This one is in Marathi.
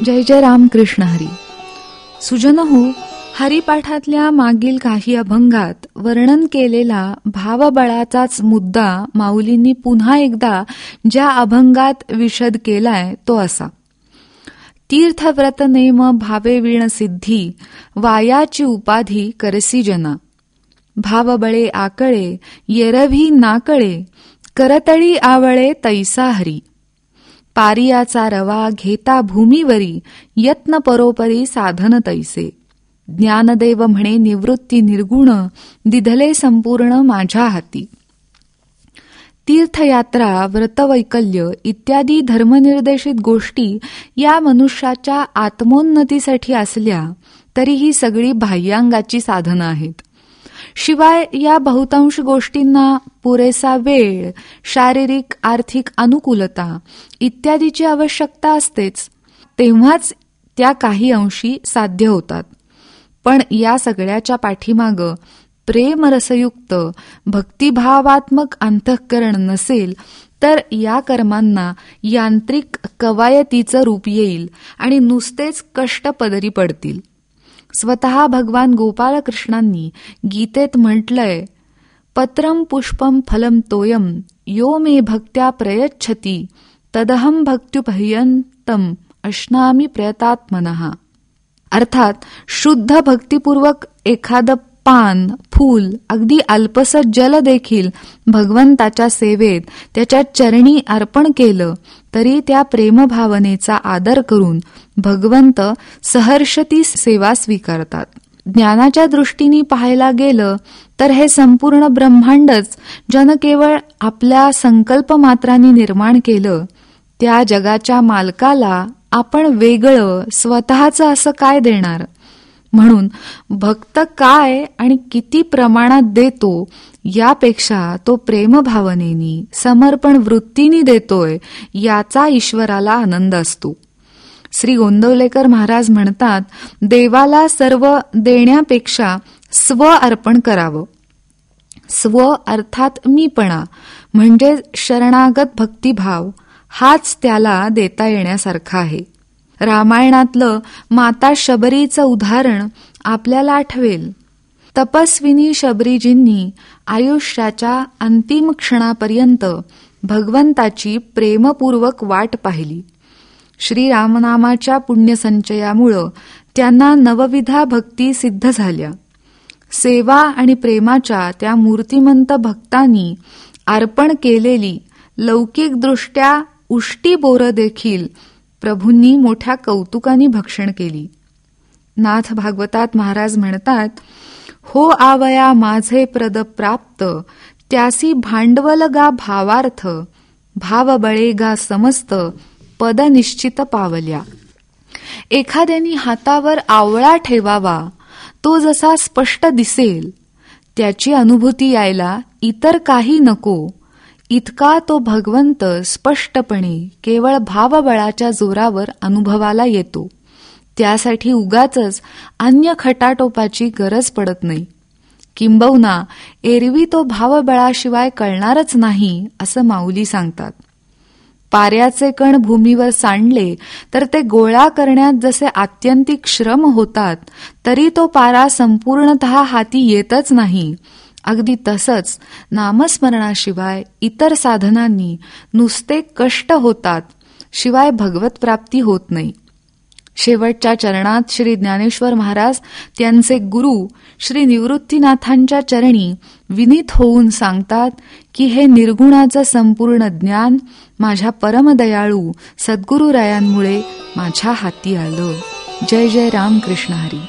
जय जय राम कृष्ण हरी. सुजनहो, हरिपाठातल्या मागील काही अभंगात वर्णन केलेला भावबळाचाच मुद्दा माऊलींनी पुन्हा एकदा ज्या अभंगात विशद केलाय तो असा. तीर्थव्रत नेम भावे वीण सिद्धी, वायाची उपाधी करसी जना. भावबळे आकळे येरवी नाकळे, करतळी आवळे तैसा हरी. पारियाचा रवा घेता भूमीवरी, यत्न परोपरी साधन तैसे. ज्ञानदेव म्हणे निवृत्ती निर्गुण, दिधले संपूर्ण माझ्या हाती. तीर्थयात्रा, व्रतवैकल्य इत्यादी धर्मनिर्देशित गोष्टी या मनुष्याच्या आत्मोन्नतीसाठी असल्या तरी ही सगळी बाह्यांगाची साधनं आहेत. शिवाय या बहुतांश गोष्टींना पुरेसा वेळ, शारीरिक आर्थिक अनुकूलता इत्यादीची आवश्यकता असतेच, तेव्हाच त्या काही अंशी साध्य होतात. पण या सगळ्याच्या पाठीमागं प्रेमरसयुक्त भक्तिभावात्मक अंतःकरण नसेल तर या कर्मांना यांत्रिक कवायतीचं रूप येईल आणि नुसतेच कष्ट पदरी पडतील. स्वतः भगवान गोपालकृष्णांनी गीतेत म्हटलंय, पत्रम पुष्पम फलम तोयम यो मे भक्त्या प्रयच्छति तदहम भक्त्युपह्यंतम अश्नामी प्रयतात्मनः. अर्थात शुद्ध भक्तिपूर्वक एखादं पान, फूल, अगदी अल्पसं जल देखील भगवंताच्या सेवेत त्याच्या चरणी अर्पण केलं तरी त्या प्रेमभावनेचा आदर करून भगवंत सहर्षती सेवा स्वीकारतात. ज्ञानाच्या दृष्टीने पाहायला गेलं तर हे संपूर्ण ब्रह्मांडच ज्यानं केवळ आपल्या संकल्पमात्रांनी निर्माण केलं, त्या जगाच्या मालकाला आपण वेगळं स्वतःचं असं काय देणार? म्हणून भक्त काय आणि किती प्रमाणात देतो यापेक्षा तो प्रेमभावनेनी, समर्पण वृत्तीने देतोय याचा ईश्वराला आनंद असतो. श्री गोंदवलेकर महाराज म्हणतात, देवाला सर्व देण्यापेक्षा स्व अर्पण करावं. स्व अर्थात मीपणा म्हणजे शरणागत भक्तिभाव हाच त्याला देता येण्यासारखा आहे. रामायणातलं माता शबरीचं उदाहरण आपल्याला आठवेल. तपस्विनी शबरीजींनी आयुष्याच्या अंतिम क्षणापर्यंत भगवंताची प्रेमपूर्वक वाट पाहिली. श्रीरामनामाच्या पुण्यसंचयामुळं त्यांना नवविधा भक्ती सिद्ध झाल्या. सेवा आणि प्रेमाच्या त्या मूर्तिमंत भक्तांनी अर्पण केलेली लौकिकदृष्ट्या उष्टी बोरं देखील प्रभूंनी मोठ्या कौतुकाने भक्षण केली. नाथ भागवतात महाराज म्हणतात, हो आवया माझे प्रद प्राप्त, त्यासी भांडवल गा भावार्थ, भाव बळे गा समस्त, पद निश्चित पावल्या. एखाद्यानी हातावर आवळा ठेवावा, तो जसा स्पष्ट दिसेल, त्याची अनुभूती यायला इतर काही नको, इतका तो भगवंत स्पष्टपणे केवळ भावबळाच्या जोरावर अनुभवाला येतो. त्यासाठी उगाचच अन्य खटाटोपाची गरज पडत नाही. किंबहुना एरवी तो भावबळाशिवाय कळणारच नाही असं माऊली सांगतात. पाऱ्याचे कण भूमीवर सांडले तर ते गोळा करण्यात जसे आत्यंतिक श्रम होतात, तरी तो पारा संपूर्णतः हाती येतच नाही. अगदी तसंच नामस्मरणाशिवाय इतर साधनांनी नुसते कष्ट होतात, शिवाय भगवत प्राप्ती होत नाही. शेवटच्या चरणात श्री ज्ञानेश्वर महाराज त्यांचे गुरु श्री निवृत्तीनाथांच्या चरणी विनीत होऊन सांगतात की हे निर्गुणाचं संपूर्ण ज्ञान माझ्या परमदयाळू सद्गुरुरायांमुळे माझ्या हाती आलं. जय जय राम कृष्ण हरी.